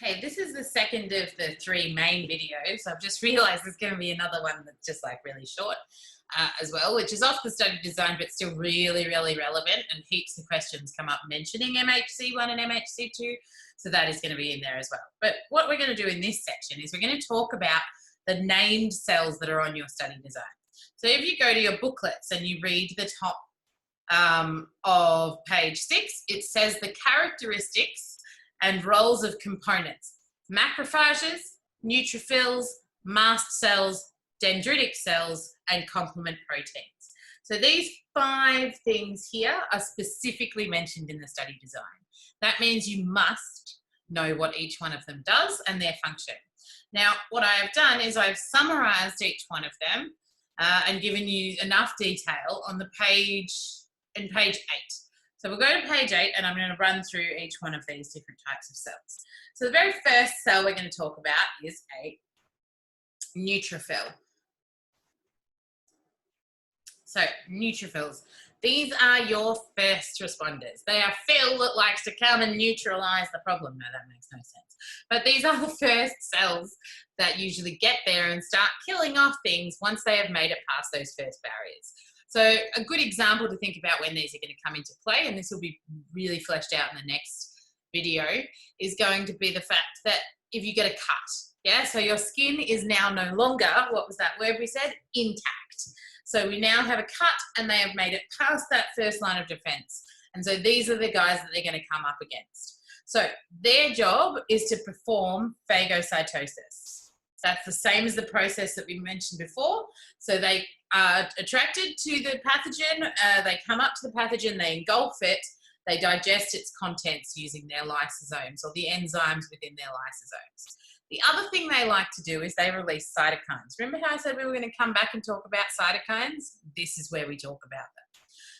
Okay, this is the second of the three main videos. I've just realized there's going to be another one that's just like really short as well, which is off the study design, but still really, really relevant, and heaps of questions come up mentioning MHC1 and MHC2. So that is going to be in there as well. But what we're going to do in this section is we're going to talk about the named cells that are on your study design. So if you go to your booklets and you read the top of page 6, it says the characteristics and roles of components: macrophages, neutrophils, mast cells, dendritic cells, and complement proteins. So these 5 things here are specifically mentioned in the study design. That means you must know what each one of them does and their function. Now, what I have done is I've summarized each one of them and given you enough detail on the page, in page 8. So we'll go to page 8 and I'm going to run through each one of these different types of cells. So the very first cell we're going to talk about is a neutrophil. So neutrophils, these are your first responders. They are Phil that likes to come and neutralize the problem. No, that makes no sense. But these are the first cells that usually get there and start killing off things once they have made it past those first barriers. So a good example to think about when these are going to come into play, and this will be really fleshed out in the next video, is going to be the fact that if you get a cut, yeah, so your skin is now no longer, what was that word we said? Intact. So we now have a cut and they have made it past that first line of defense. And so these are the guys that they're going to come up against. So their job is to perform phagocytosis. That's the same as the process that we mentioned before. So they are attracted to the pathogen, they come up to the pathogen, they engulf it, they digest its contents using their lysosomes or the enzymes within their lysosomes. The other thing they like to do is they release cytokines. Remember how I said we were going to come back and talk about cytokines? This is where we talk about them.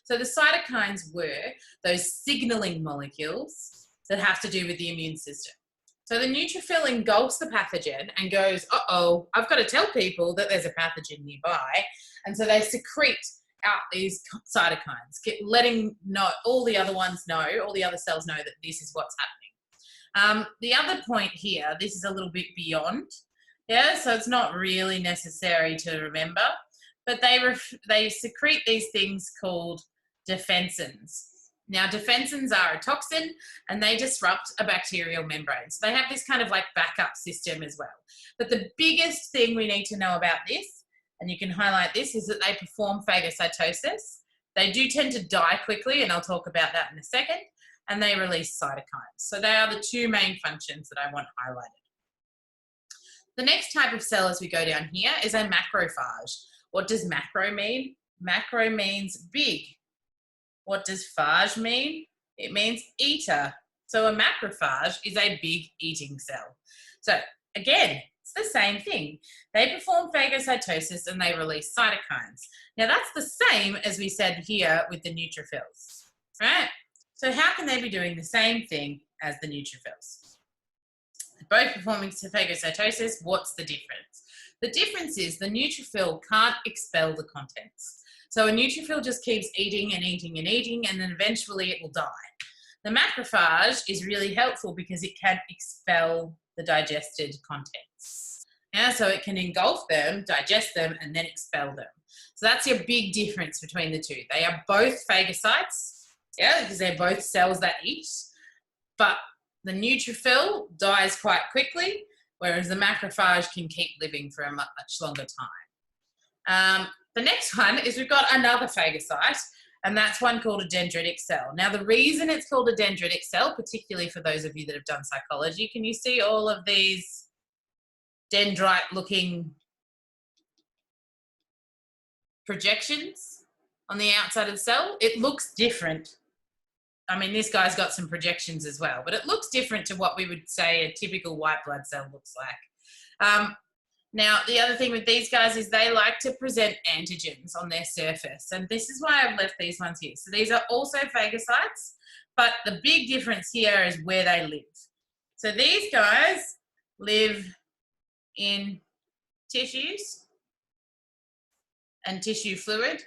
So the cytokines were those signaling molecules that have to do with the immune system. So the neutrophil engulfs the pathogen and goes, uh-oh, I've got to tell people that there's a pathogen nearby. And so they secrete out these cytokines, letting all the other ones know, all the other cells know that this is what's happening. The other point here, this is a little bit beyond, yeah, so it's not really necessary to remember, but they secrete these things called defensins. Now, defensins are a toxin and they disrupt a bacterial membrane. So they have this kind of like backup system as well. But the biggest thing we need to know about this, and you can highlight this, is that they perform phagocytosis. They do tend to die quickly, and I'll talk about that in a second, and they release cytokines. So they are the 2 main functions that I want highlighted. The next type of cell as we go down here is a macrophage. What does macro mean? Macro means big. What does phage mean? It means eater. So a macrophage is a big eating cell. So again, it's the same thing. They perform phagocytosis and they release cytokines. Now that's the same as we said here with the neutrophils, right? So how can they be doing the same thing as the neutrophils? They're both performing phagocytosis. What's the difference? The difference is the neutrophil can't expel the contents. So a neutrophil just keeps eating and eating and eating, and then eventually it will die. The macrophage is really helpful because it can expel the digested contents. Yeah, so it can engulf them, digest them, and then expel them. So that's your big difference between the 2. They are both phagocytes, yeah, because they're both cells that eat, but the neutrophil dies quite quickly, whereas the macrophage can keep living for a much longer time. The next one is we've got another phagocyte, and that's one called a dendritic cell. Now, the reason it's called a dendritic cell, particularly for those of you that have done psychology, can you see all of these dendrite-looking projections on the outside of the cell? It looks different. I mean, this guy's got some projections as well, but it looks different to what we would say a typical white blood cell looks like. Now, the other thing with these guys is they like to present antigens on their surface. And this is why I've left these ones here. So these are also phagocytes, but the big difference here is where they live. So these guys live in tissues and tissue fluid.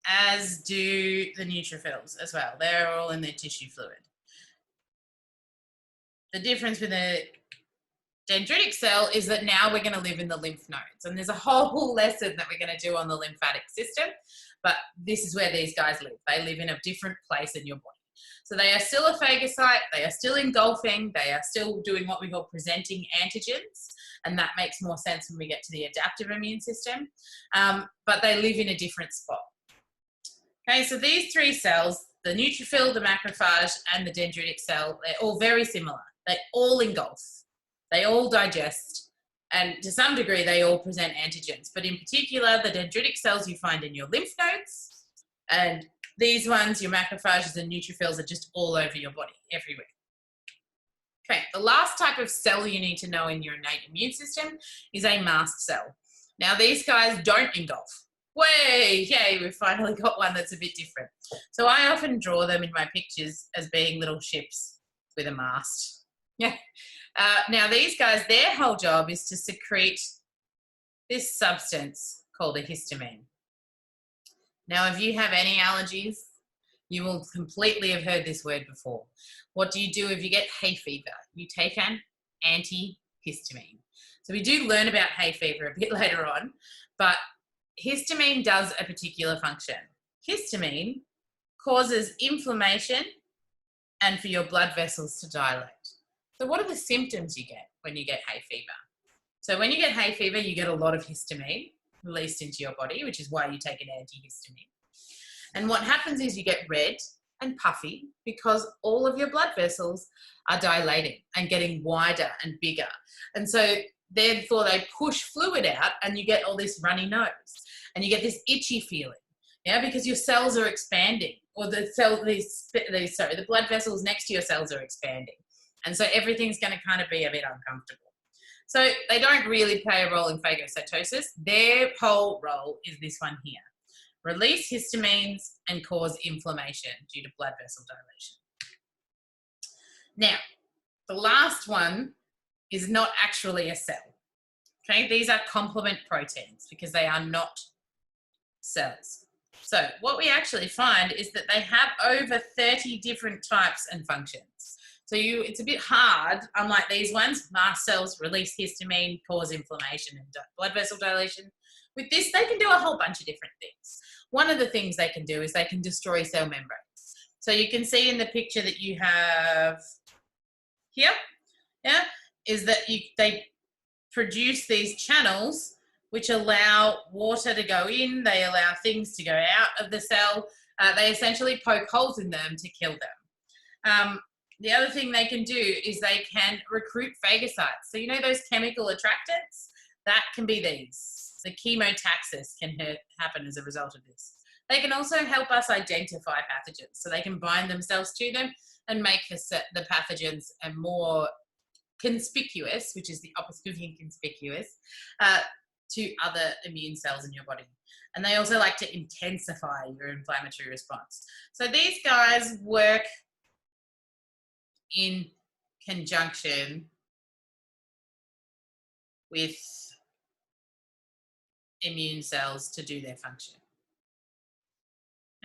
as do the neutrophils as well. They're all in their tissue fluid. the difference with a dendritic cell is that now we're going to live in the lymph nodes. And there's a whole lesson that we're going to do on the lymphatic system, but this is where these guys live. They live in a different place in your body. So they are still a phagocyte, they are still engulfing, they are still doing what we call presenting antigens, and that makes more sense when we get to the adaptive immune system, but they live in a different spot. Okay, so these three cells, the neutrophil, the macrophage, and the dendritic cell, they're all very similar. They all engulf, they all digest, and to some degree they all present antigens, but in particular the dendritic cells you find in your lymph nodes, and these ones, your macrophages and neutrophils, are just all over your body, everywhere. Okay, the last type of cell you need to know in your innate immune system is a mast cell. Now these guys don't engulf. Way, yay, we've finally got one that's a bit different. So I often draw them in my pictures as being little ships with a mast. Yeah. Now these guys, their whole job is to secrete this substance called a histamine. Now, if you have any allergies, you will completely have heard this word before. What do you do if you get hay fever? You take an antihistamine. So we do learn about hay fever a bit later on, but histamine does a particular function. Histamine causes inflammation and for your blood vessels to dilate. So what are the symptoms you get when you get hay fever? So when you get hay fever, you get a lot of histamine released into your body, which is why you take an antihistamine. And what happens is you get red and puffy because all of your blood vessels are dilating and getting wider and bigger. And so therefore they push fluid out and you get all this runny nose and you get this itchy feeling, yeah, because your cells are expanding, or the blood vessels next to your cells are expanding. And so everything's going to kind of be a bit uncomfortable. So they don't really play a role in phagocytosis. Their whole role is this one here. Release histamines and cause inflammation due to blood vessel dilation. Now, the last one is not actually a cell. Okay, these are complement proteins because they are not cells. So what we actually find is that they have over 30 different types and functions. So it's a bit hard, unlike these ones, mast cells release histamine, cause inflammation and blood vessel dilation. With this, they can do a whole bunch of different things. One of the things they can do is they can destroy cell membranes. So you can see in the picture that you have here, yeah, is that they produce these channels which allow water to go in, they allow things to go out of the cell. They essentially poke holes in them to kill them. The other thing they can do is they can recruit phagocytes. So you know those chemical attractants? That can be these. The chemotaxis can happen as a result of this. They can also help us identify pathogens. So they can bind themselves to them and make the pathogens more conspicuous, which is the opposite of inconspicuous, to other immune cells in your body. And they also like to intensify your inflammatory response. So these guys work in conjunction with immune cells to do their function.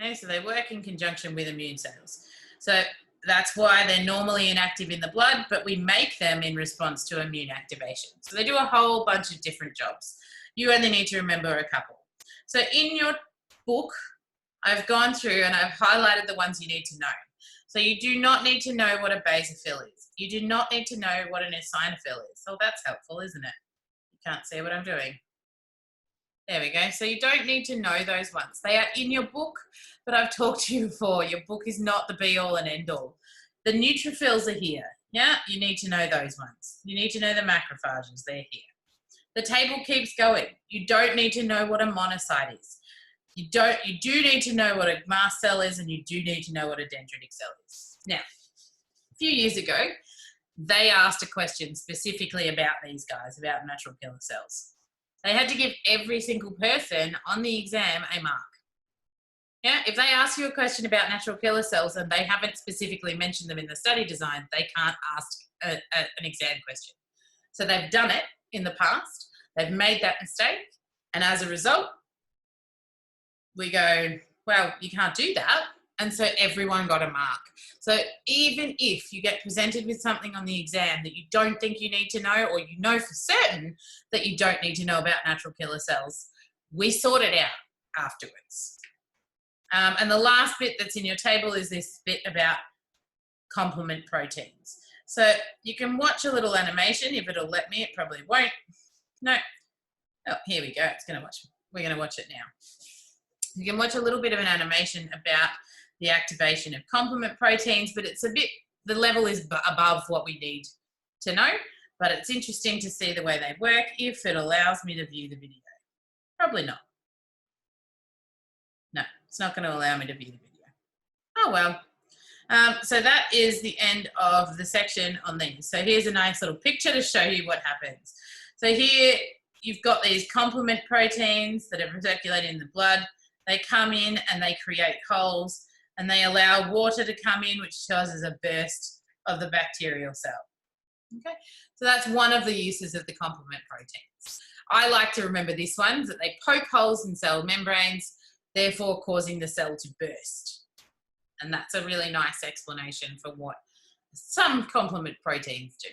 Okay, so they work in conjunction with immune cells. So that's why they're normally inactive in the blood, but we make them in response to immune activation. So they do a whole bunch of different jobs. You only need to remember a couple. So in your book, I've gone through and I've highlighted the ones you need to know. So you do not need to know what a basophil is. You do not need to know what an eosinophil is. So that's helpful, isn't it? You can't see what I'm doing. There we go. So you don't need to know those ones. They are in your book, but I've talked to you before. Your book is not the be all and end all. The neutrophils are here. Yeah, you need to know those ones. You need to know the macrophages. They're here. The table keeps going. You don't need to know what a monocyte is. You do need to know what a mast cell is, and you do need to know what a dendritic cell is. Now, a few years ago, they asked a question specifically about these guys, about natural killer cells. They had to give every single person on the exam a mark. Yeah, if they ask you a question about natural killer cells and they haven't specifically mentioned them in the study design, they can't ask an exam question. So they've done it in the past, they've made that mistake, and as a result, we go, well, you can't do that. And so everyone got a mark. So even if you get presented with something on the exam that you don't think you need to know, or you know for certain that you don't need to know about natural killer cells, we sort it out afterwards. And the last bit that's in your table is this bit about complement proteins. So you can watch a little animation if it'll let me. It probably won't. No. Oh, here we go. We're going to watch it now. You can watch a little bit of an animation about the activation of complement proteins, but it's a bit, the level is above what we need to know, but it's interesting to see the way they work if it allows me to view the video. Probably not. No, it's not going to allow me to view the video. Oh, well. So that is the end of the section on these. So here's a nice little picture to show you what happens. So here you've got these complement proteins that are circulating in the blood. They come in and they create holes, and they allow water to come in, which causes a burst of the bacterial cell. Okay, so that's one of the uses of the complement proteins. I like to remember this one, that they poke holes in cell membranes, therefore causing the cell to burst. And that's a really nice explanation for what some complement proteins do.